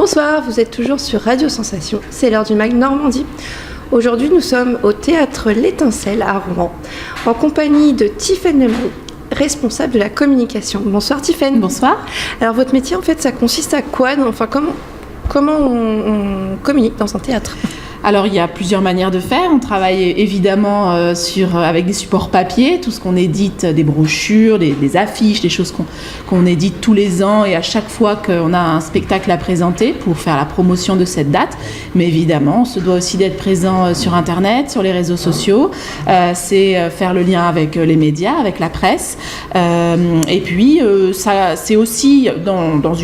Bonsoir, vous êtes toujours sur Radio Sensation, c'est l'heure du Mag Normandie. Aujourd'hui, nous sommes au théâtre L'Étincelle à Rouen, en compagnie de Tiffaine Lemoine, responsable de la communication. Bonsoir Tiffaine. Bonsoir. Alors votre métier, en fait, ça consiste à quoi? Comment on communique dans un théâtre? Alors, il y a plusieurs manières de faire. On travaille évidemment avec des supports papier, tout ce qu'on édite, des brochures, des affiches, des choses qu'on édite tous les ans et à chaque fois qu'on a un spectacle à présenter pour faire la promotion de cette date. Mais évidemment, on se doit aussi d'être présent sur Internet, sur les réseaux sociaux. C'est faire le lien avec les médias, avec la presse. Et puis, ça, c'est aussi dans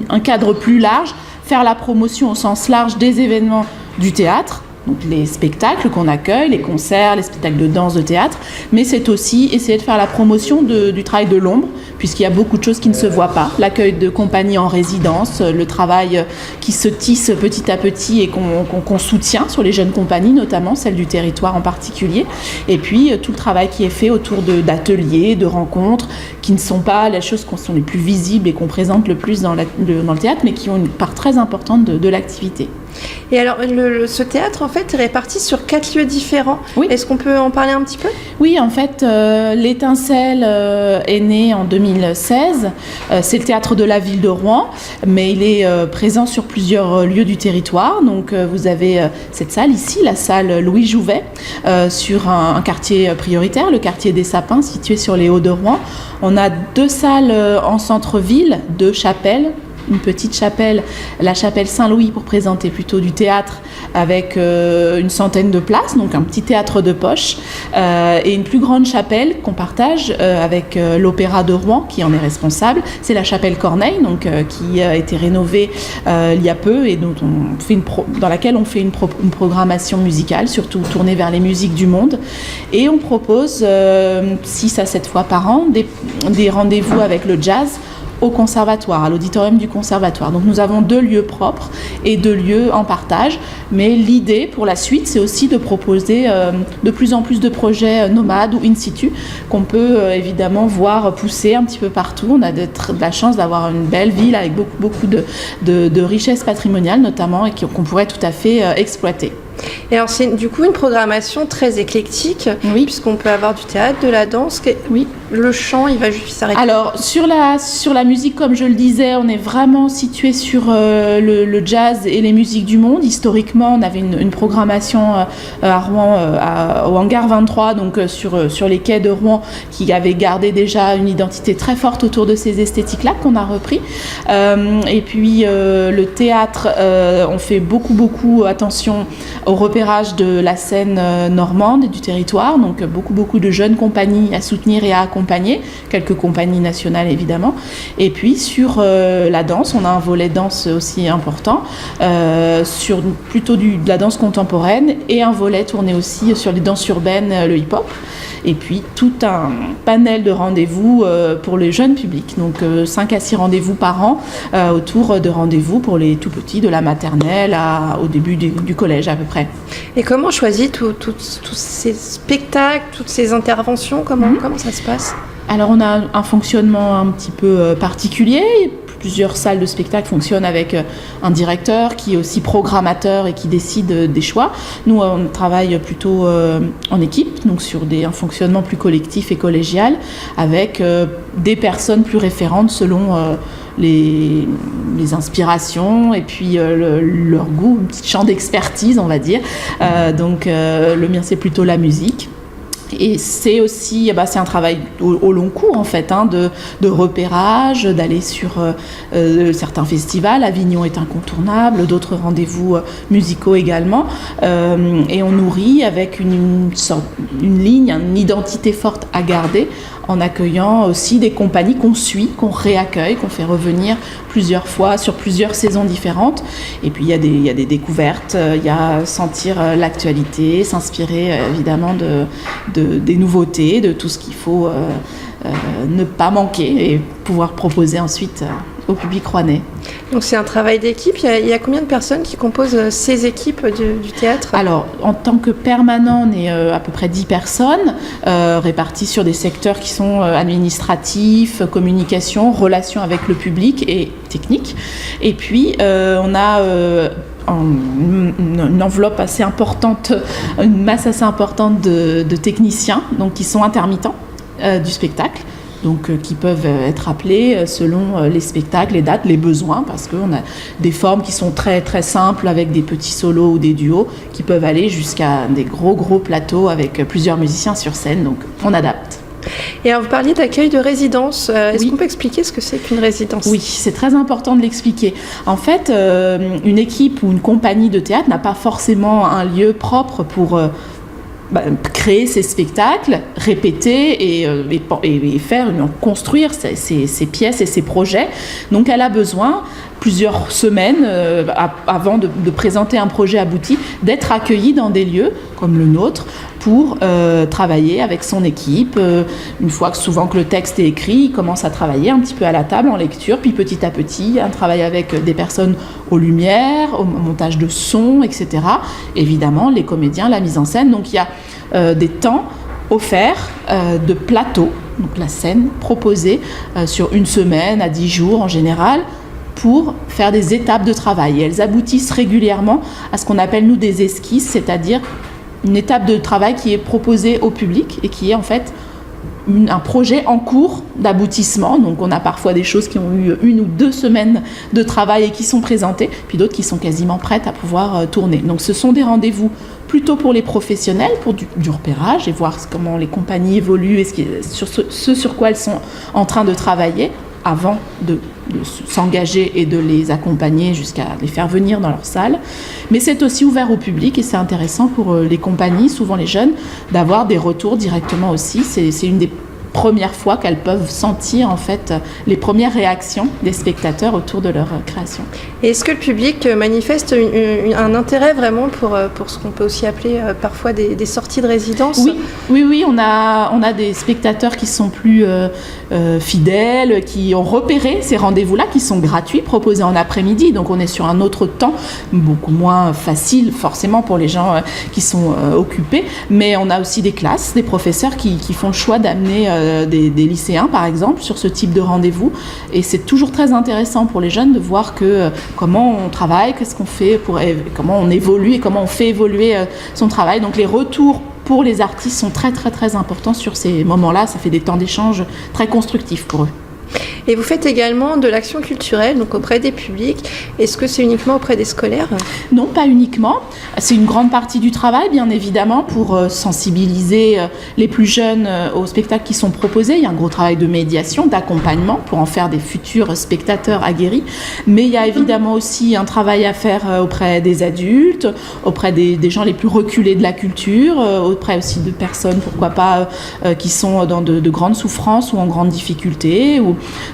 un cadre plus large, faire la promotion au sens large des événements du théâtre, donc les spectacles qu'on accueille, les concerts, les spectacles de danse, de théâtre, mais c'est aussi essayer de faire la promotion du travail de l'ombre, puisqu'il y a beaucoup de choses qui ne se voient pas, l'accueil de compagnies en résidence, le travail qui se tisse petit à petit et qu'on soutient sur les jeunes compagnies, notamment celles du territoire en particulier, et puis tout le travail qui est fait autour d'ateliers, de rencontres, qui ne sont pas les choses qui sont les plus visibles et qu'on présente le plus dans le théâtre, mais qui ont une part très importante de l'activité. Et alors, ce théâtre, en fait, est réparti sur 4 lieux différents. Oui. Est-ce qu'on peut en parler un petit peu? Oui, en fait, l'Étincelle est né en 2016. C'est le théâtre de la ville de Rouen, mais il est présent sur plusieurs lieux du territoire. Donc, vous avez cette salle ici, la salle Louis Jouvet, sur un quartier prioritaire, le quartier des Sapins, situé sur les Hauts de Rouen. On a 2 salles en centre-ville, 2 chapelles. Une petite chapelle, la chapelle Saint-Louis pour présenter plutôt du théâtre avec une centaine de places, donc un petit théâtre de poche, et une plus grande chapelle qu'on partage avec l'Opéra de Rouen qui en est responsable. C'est la chapelle Corneille, donc, qui a été rénovée il y a peu et dont dans laquelle on fait une programmation musicale, surtout tournée vers les musiques du monde. Et on propose 6 à 7 fois par an des rendez-vous avec le jazz au conservatoire, à l'auditorium du conservatoire. Donc nous avons 2 lieux propres et 2 lieux en partage, mais l'idée pour la suite, c'est aussi de proposer de plus en plus de projets nomades ou in situ qu'on peut évidemment voir pousser un petit peu partout. On a de la chance d'avoir une belle ville avec beaucoup de richesses patrimoniales notamment et qu'on pourrait tout à fait exploiter. Et alors c'est du coup une programmation très éclectique, oui, puisqu'on peut avoir du théâtre, de la danse, oui. Le chant, il va juste s'arrêter. Alors sur la musique, comme je le disais, on est vraiment situé sur le jazz et les musiques du monde. Historiquement, on avait une programmation à Rouen, au hangar 23, donc sur les quais de Rouen, qui avait gardé déjà une identité très forte autour de ces esthétiques-là qu'on a repris. Et puis le théâtre, on fait beaucoup attention au repérage de la scène normande et du territoire, donc beaucoup de jeunes compagnies à soutenir et à accompagner, quelques compagnies nationales évidemment. Et puis sur la danse, on a un volet danse aussi important, sur plutôt de la danse contemporaine et un volet tourné aussi sur les danses urbaines, le hip-hop. Et puis tout un panel de rendez-vous pour les jeunes publics, donc 5 à 6 rendez-vous par an autour de rendez-vous pour les tout petits, de la maternelle au début du collège à peu près. Et comment on choisit tous ces spectacles, toutes ces interventions, comment ça se passe? Alors on a un fonctionnement un petit peu particulier. Plusieurs salles de spectacle fonctionnent avec un directeur qui est aussi programmateur et qui décide des choix. Nous, on travaille plutôt en équipe, donc sur un fonctionnement plus collectif et collégial, avec des personnes plus référentes selon les inspirations et puis leur goût, un petit champ d'expertise, on va dire. Donc le mien, c'est plutôt la musique. Et c'est aussi c'est un travail au long cours en fait, de repérage, d'aller sur certains festivals. Avignon est incontournable, d'autres rendez-vous musicaux également, et on nourrit avec une ligne, une identité forte à garder en accueillant aussi des compagnies qu'on suit, qu'on réaccueille, qu'on fait revenir plusieurs fois sur plusieurs saisons différentes. Et puis il y a des découvertes, il y a sentir l'actualité, s'inspirer évidemment des nouveautés, de tout ce qu'il faut ne pas manquer et pouvoir proposer ensuite au public rouennais. Donc c'est un travail d'équipe. Il y a combien de personnes qui composent ces équipes du théâtre ? Alors, en tant que permanent, on est à peu près 10 personnes, réparties sur des secteurs qui sont administratifs, communication, relations avec le public et technique. Et puis, on a une enveloppe assez importante, une masse assez importante de techniciens, donc qui sont intermittents du spectacle. Donc, qui peuvent être appelés selon les spectacles, les dates, les besoins, parce qu'on a des formes qui sont très, très simples avec des petits solos ou des duos qui peuvent aller jusqu'à des gros plateaux avec plusieurs musiciens sur scène, donc on adapte. Et alors, vous parliez d'accueil de résidence. Est-ce qu'on peut expliquer ce que c'est qu'une résidence ? Oui, c'est très important de l'expliquer. En fait, une équipe ou une compagnie de théâtre n'a pas forcément un lieu propre pour créer ses spectacles, répéter et construire ses pièces et ses projets. Donc elle a besoin, plusieurs semaines avant de présenter un projet abouti, d'être accueillie dans des lieux comme le nôtre pour travailler avec son équipe. Une fois souvent que le texte est écrit, il commence à travailler un petit peu à la table en lecture, puis petit à petit, un travail avec des personnes aux lumières, au montage de son, etc. Évidemment, les comédiens, la mise en scène. Donc il y a des temps offerts de plateau, donc la scène proposée sur une semaine à 10 jours en général, pour faire des étapes de travail. Et elles aboutissent régulièrement à ce qu'on appelle, nous, des esquisses, c'est-à-dire une étape de travail qui est proposée au public et qui est en fait un projet en cours d'aboutissement. Donc on a parfois des choses qui ont eu 1 ou 2 semaines de travail et qui sont présentées, puis d'autres qui sont quasiment prêtes à pouvoir tourner. Donc ce sont des rendez-vous plutôt pour les professionnels, pour du repérage et voir comment les compagnies évoluent et ce sur quoi elles sont en train de travailler avant de s'engager et de les accompagner jusqu'à les faire venir dans leur salle. Mais c'est aussi ouvert au public et c'est intéressant pour les compagnies, souvent les jeunes, d'avoir des retours directement aussi. C'est une des premières fois qu'elles peuvent sentir en fait les premières réactions des spectateurs autour de leur création. Et est-ce que le public manifeste un intérêt vraiment pour ce qu'on peut aussi appeler parfois des sorties de résidence ? Oui, on a des spectateurs qui sont plus fidèles, qui ont repéré ces rendez-vous-là, qui sont gratuits, proposés en après-midi. Donc on est sur un autre temps, beaucoup moins facile forcément pour les gens qui sont occupés. Mais on a aussi des classes, des professeurs qui font le choix d'amener des lycéens par exemple sur ce type de rendez-vous, et c'est toujours très intéressant pour les jeunes de voir comment on travaille, qu'est-ce qu'on fait, comment on évolue et comment on fait évoluer son travail. Donc les retours pour les artistes sont très très très importants sur ces moments-là, ça fait des temps d'échange très constructifs pour eux. Et vous faites également de l'action culturelle, donc auprès des publics. Est-ce que c'est uniquement auprès des scolaires ? Non, pas uniquement. C'est une grande partie du travail, bien évidemment, pour sensibiliser les plus jeunes aux spectacles qui sont proposés. Il y a un gros travail de médiation, d'accompagnement pour en faire des futurs spectateurs aguerris. Mais il y a évidemment aussi un travail à faire auprès des adultes, auprès des gens les plus reculés de la culture, auprès aussi de personnes, pourquoi pas, qui sont dans de grandes souffrances ou en grande difficulté.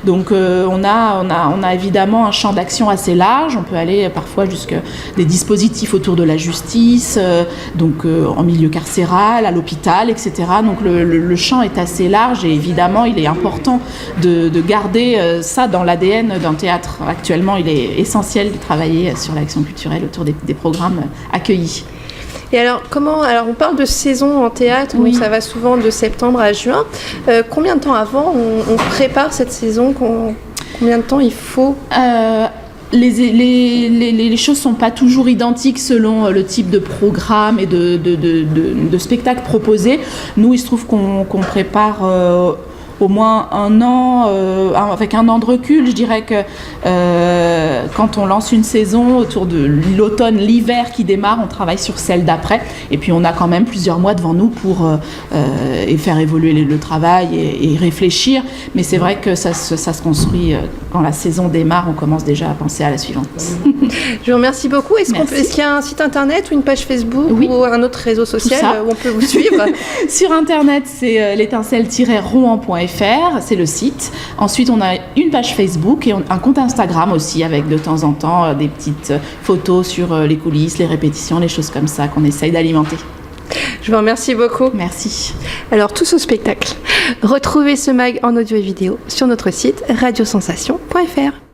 Donc on a évidemment un champ d'action assez large. On peut aller parfois jusqu'à des dispositifs autour de la justice, en milieu carcéral, à l'hôpital, etc. Donc le champ est assez large et évidemment il est important de garder ça dans l'ADN d'un théâtre. Actuellement il est essentiel de travailler sur l'action culturelle autour des programmes accueillis. Et alors, on parle de saison en théâtre, oui. Donc ça va souvent de septembre à juin. Combien de temps avant on prépare cette saison ? Combien de temps il faut ? Les choses ne sont pas toujours identiques selon le type de programme et de spectacle proposé. Nous, il se trouve qu'on prépare au moins un an, avec un an de recul. Je dirais que quand on lance une saison autour de l'automne, l'hiver qui démarre, on travaille sur celle d'après. Et puis on a quand même plusieurs mois devant nous pour faire évoluer le travail et réfléchir. Mais c'est vrai que ça se construit quand la saison démarre, on commence déjà à penser à la suivante. Je vous remercie beaucoup. Est-ce qu'il y a un site internet ou une page Facebook ou un autre réseau social où on peut vous suivre ? Sur internet, c'est l'étincelle-rouen.fr, c'est le site. Ensuite, on a une page Facebook et un compte Instagram aussi, avec de temps en temps des petites photos sur les coulisses, les répétitions, les choses comme ça qu'on essaye d'alimenter. Je vous remercie beaucoup. Merci. Alors, tous au spectacle. Retrouvez ce mag en audio et vidéo sur notre site radiosensation.fr.